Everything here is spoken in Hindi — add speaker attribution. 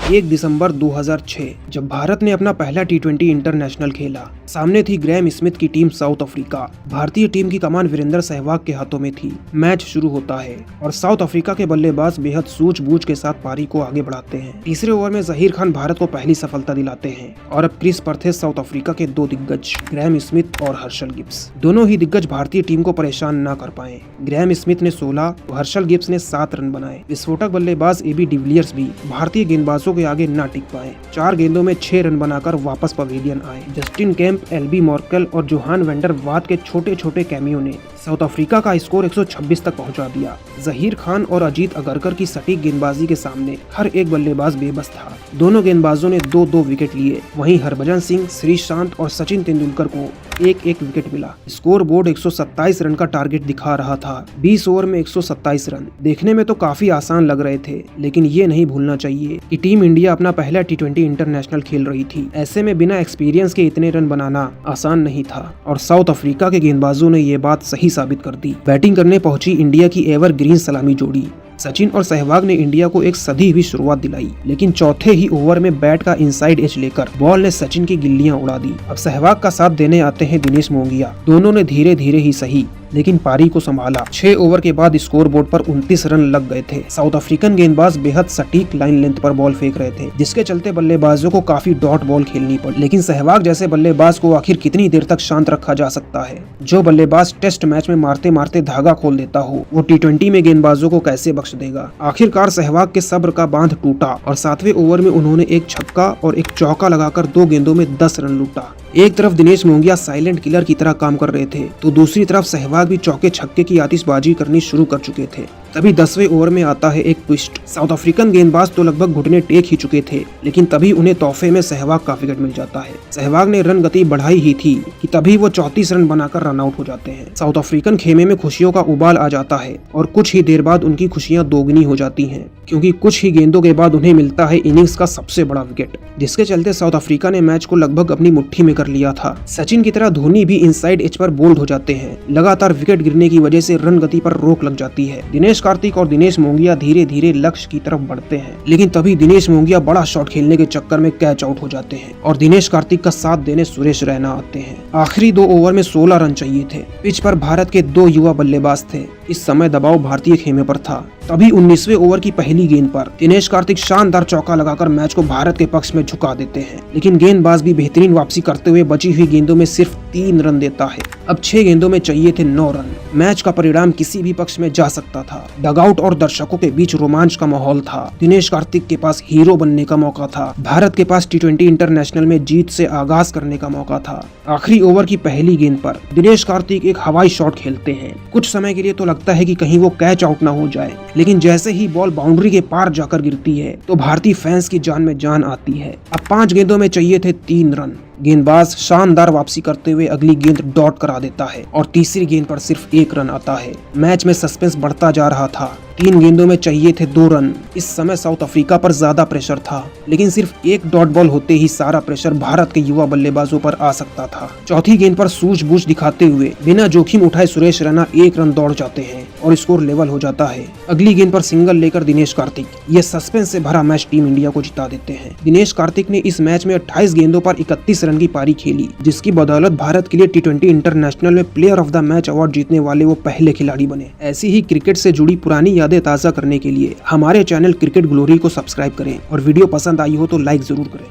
Speaker 1: 1 दिसंबर 2006 जब भारत ने अपना पहला T20 इंटरनेशनल खेला। सामने थी ग्रैम स्मिथ की टीम साउथ अफ्रीका। भारतीय टीम की कमान वीरेंद्र सहवाग के हाथों में थी। मैच शुरू होता है और साउथ अफ्रीका के बल्लेबाज बेहद सूझबूझ के साथ पारी को आगे बढ़ाते हैं। तीसरे ओवर में जहीर खान भारत को पहली सफलता दिलाते हैं और अब क्रीज पर थे साउथ अफ्रीका के दो दिग्गज ग्रैम स्मिथ और हर्षल गिब्स। दोनों ही दिग्गज भारतीय टीम को परेशान न कर पाए। ग्रैम स्मिथ ने 16 तो हर्षल गिब्स ने 7 रन बनाए। विस्फोटक बल्लेबाज AB डिविलियर्स भी भारतीय गेंदबाजों के आगे न टिक पाए। 4 गेंदों में 6 रन बनाकर वापस पवेलियन आए। जस्टिन केम्प, LB मॉर्कल और जोहान वेंडर वाट के छोटे छोटे कैमियो ने साउथ अफ्रीका का स्कोर 126 तक पहुंचा दिया। जहीर खान और अजीत अगरकर की सटीक गेंदबाजी के सामने हर एक बल्लेबाज बेबस था। दोनों गेंदबाजों ने 2-2 विकेट लिए। वहीं हरभजन सिंह, श्रीशांत और सचिन तेंदुलकर को एक विकेट मिला। स्कोर बोर्ड 127 रन का टारगेट दिखा रहा था। 20 ओवर में 127 रन देखने में तो काफी आसान लग रहे थे, लेकिन ये नहीं भूलना चाहिए कि टीम इंडिया अपना पहला T20 इंटरनेशनल खेल रही थी। ऐसे में बिना एक्सपीरियंस के इतने रन बनाना आसान नहीं था और साउथ अफ्रीका के गेंदबाजों ने ये बात सही साबित कर दी। बैटिंग करने पहुंची इंडिया की एवरग्रीन सलामी जोड़ी। सचिन और सहवाग ने इंडिया को एक सदी हुई शुरुआत दिलाई, लेकिन चौथे ही ओवर में बैट का इनसाइड एज लेकर बॉल ने सचिन की गिल्लियां उड़ा दी। अब सहवाग का साथ देने आते हैं दिनेश मोंगिया। दोनों ने धीरे धीरे ही सही लेकिन पारी को संभाला। 6 ओवर के बाद स्कोर बोर्ड पर 29 रन लग गए थे। साउथ अफ्रीकन गेंदबाज बेहद सटीक लाइन लेंथ पर बॉल फेंक रहे थे, जिसके चलते बल्लेबाजों को काफी डॉट बॉल खेलनी पड़ी। लेकिन सहवाग जैसे बल्लेबाज को आखिर कितनी देर तक शांत रखा जा सकता है? जो बल्लेबाज टेस्ट मैच में मारते मारते धागा खोल देता हो, वो T20 में गेंदबाजों को कैसे बख्श देगा? आखिरकार सहवाग के सब्र का बांध टूटा और 7वें ओवर में उन्होंने एक छक्का और एक चौका लगाकर 2 गेंदों में 10 रन लूटा। एक तरफ दिनेश मोंगिया साइलेंट किलर की तरह काम कर रहे थे, तो दूसरी तरफ सहवाग भी चौके छक्के की आतिशबाजी करनी शुरू कर चुके थे। तभी 10वें ओवर में आता है एक ट्विस्ट। साउथ अफ्रीकन गेंदबाज तो लगभग घुटने टेक ही चुके थे, लेकिन तभी उन्हें तोहफे में सहवाग का विकेट मिल जाता है। सहवाग ने रन गति बढ़ाई ही थी कि तभी वो 34 रन बनाकर रन आउट हो जाते हैं। साउथ अफ्रीकन खेमे में खुशियों का उबाल आ जाता है और कुछ ही देर बाद उनकी खुशियां दोगुनी हो जाती हैं, क्योंकि कुछ ही गेंदों के बाद उन्हें मिलता है इनिंग्स का सबसे बड़ा विकेट, जिसके चलते साउथ अफ्रीका ने मैच को लगभग अपनी मुट्ठी में कर लिया था। सचिन की तरह धोनी भी इनसाइड एज पर बोल्ड हो जाते हैं। लगातार विकेट गिरने की वजह से रन गति पर रोक लग जाती है। दिनेश कार्तिक और दिनेश मोंगिया धीरे धीरे लक्ष्य की तरफ बढ़ते हैं, लेकिन तभी दिनेश मोंगिया बड़ा शॉट खेलने के चक्कर में कैच आउट हो जाते हैं और दिनेश कार्तिक का साथ देने सुरेश रैना आते हैं। आखिरी 2 ओवर में 16 रन चाहिए थे। पिच पर भारत के 2 युवा बल्लेबाज थे। इस समय दबाव भारतीय खेमे पर था। तभी 19वें ओवर की पहली गेंद पर दिनेश कार्तिक शानदार चौका लगाकर मैच को भारत के पक्ष में झुका देते हैं, लेकिन गेंदबाज भी बेहतरीन वापसी करते हुए बची हुई गेंदों में सिर्फ 3 रन देता है। अब 6 गेंदों में चाहिए थे 9 रन। मैच का परिणाम किसी भी पक्ष में जा सकता था। डगआउट और दर्शकों के बीच रोमांच का माहौल था। दिनेश कार्तिक के पास हीरो बनने का मौका था। भारत के पास T20 इंटरनेशनल में जीत से आगाज करने का मौका था। आखिरी ओवर की पहली गेंद पर दिनेश कार्तिक एक हवाई शॉट खेलते हैं। कुछ समय के लिए तो लगता है कि कहीं वो कैच आउट ना हो जाए, लेकिन जैसे ही बॉल बाउंड्री के पार जाकर गिरती है तो भारतीय फैंस की जान में जान आती है। अब 5 गेंदों में चाहिए थे 3 रन। गेंदबाज शानदार वापसी करते हुए अगली गेंद डॉट करा देता है और तीसरी गेंद पर सिर्फ 1 रन आता है। मैच में सस्पेंस बढ़ता जा रहा था। 3 गेंदों में चाहिए थे 2 रन। इस समय साउथ अफ्रीका पर ज्यादा प्रेशर था, लेकिन सिर्फ एक डॉट बॉल होते ही सारा प्रेशर भारत के युवा बल्लेबाजों पर आ सकता था। चौथी गेंद पर सूझबूझ दिखाते हुए बिना जोखिम उठाए सुरेश रैना 1 रन दौड़ जाते हैं और स्कोर लेवल हो जाता है। अगली गेंद पर सिंगल लेकर दिनेश कार्तिक ये सस्पेंस से भरा मैच टीम इंडिया को जिता देते हैं। दिनेश कार्तिक ने इस मैच में 28 गेंदों पर 31 रन की पारी खेली, जिसकी बदौलत भारत के लिए T20 इंटरनेशनल में player of the match award जीतने वाले वो पहले खिलाड़ी बने। ऐसी ही क्रिकेट से जुड़ी पुरानी यादें ताज़ा करने के लिए हमारे चैनल क्रिकेट ग्लोरी को सब्सक्राइब करें और वीडियो पसंद आई हो तो लाइक जरूर करें।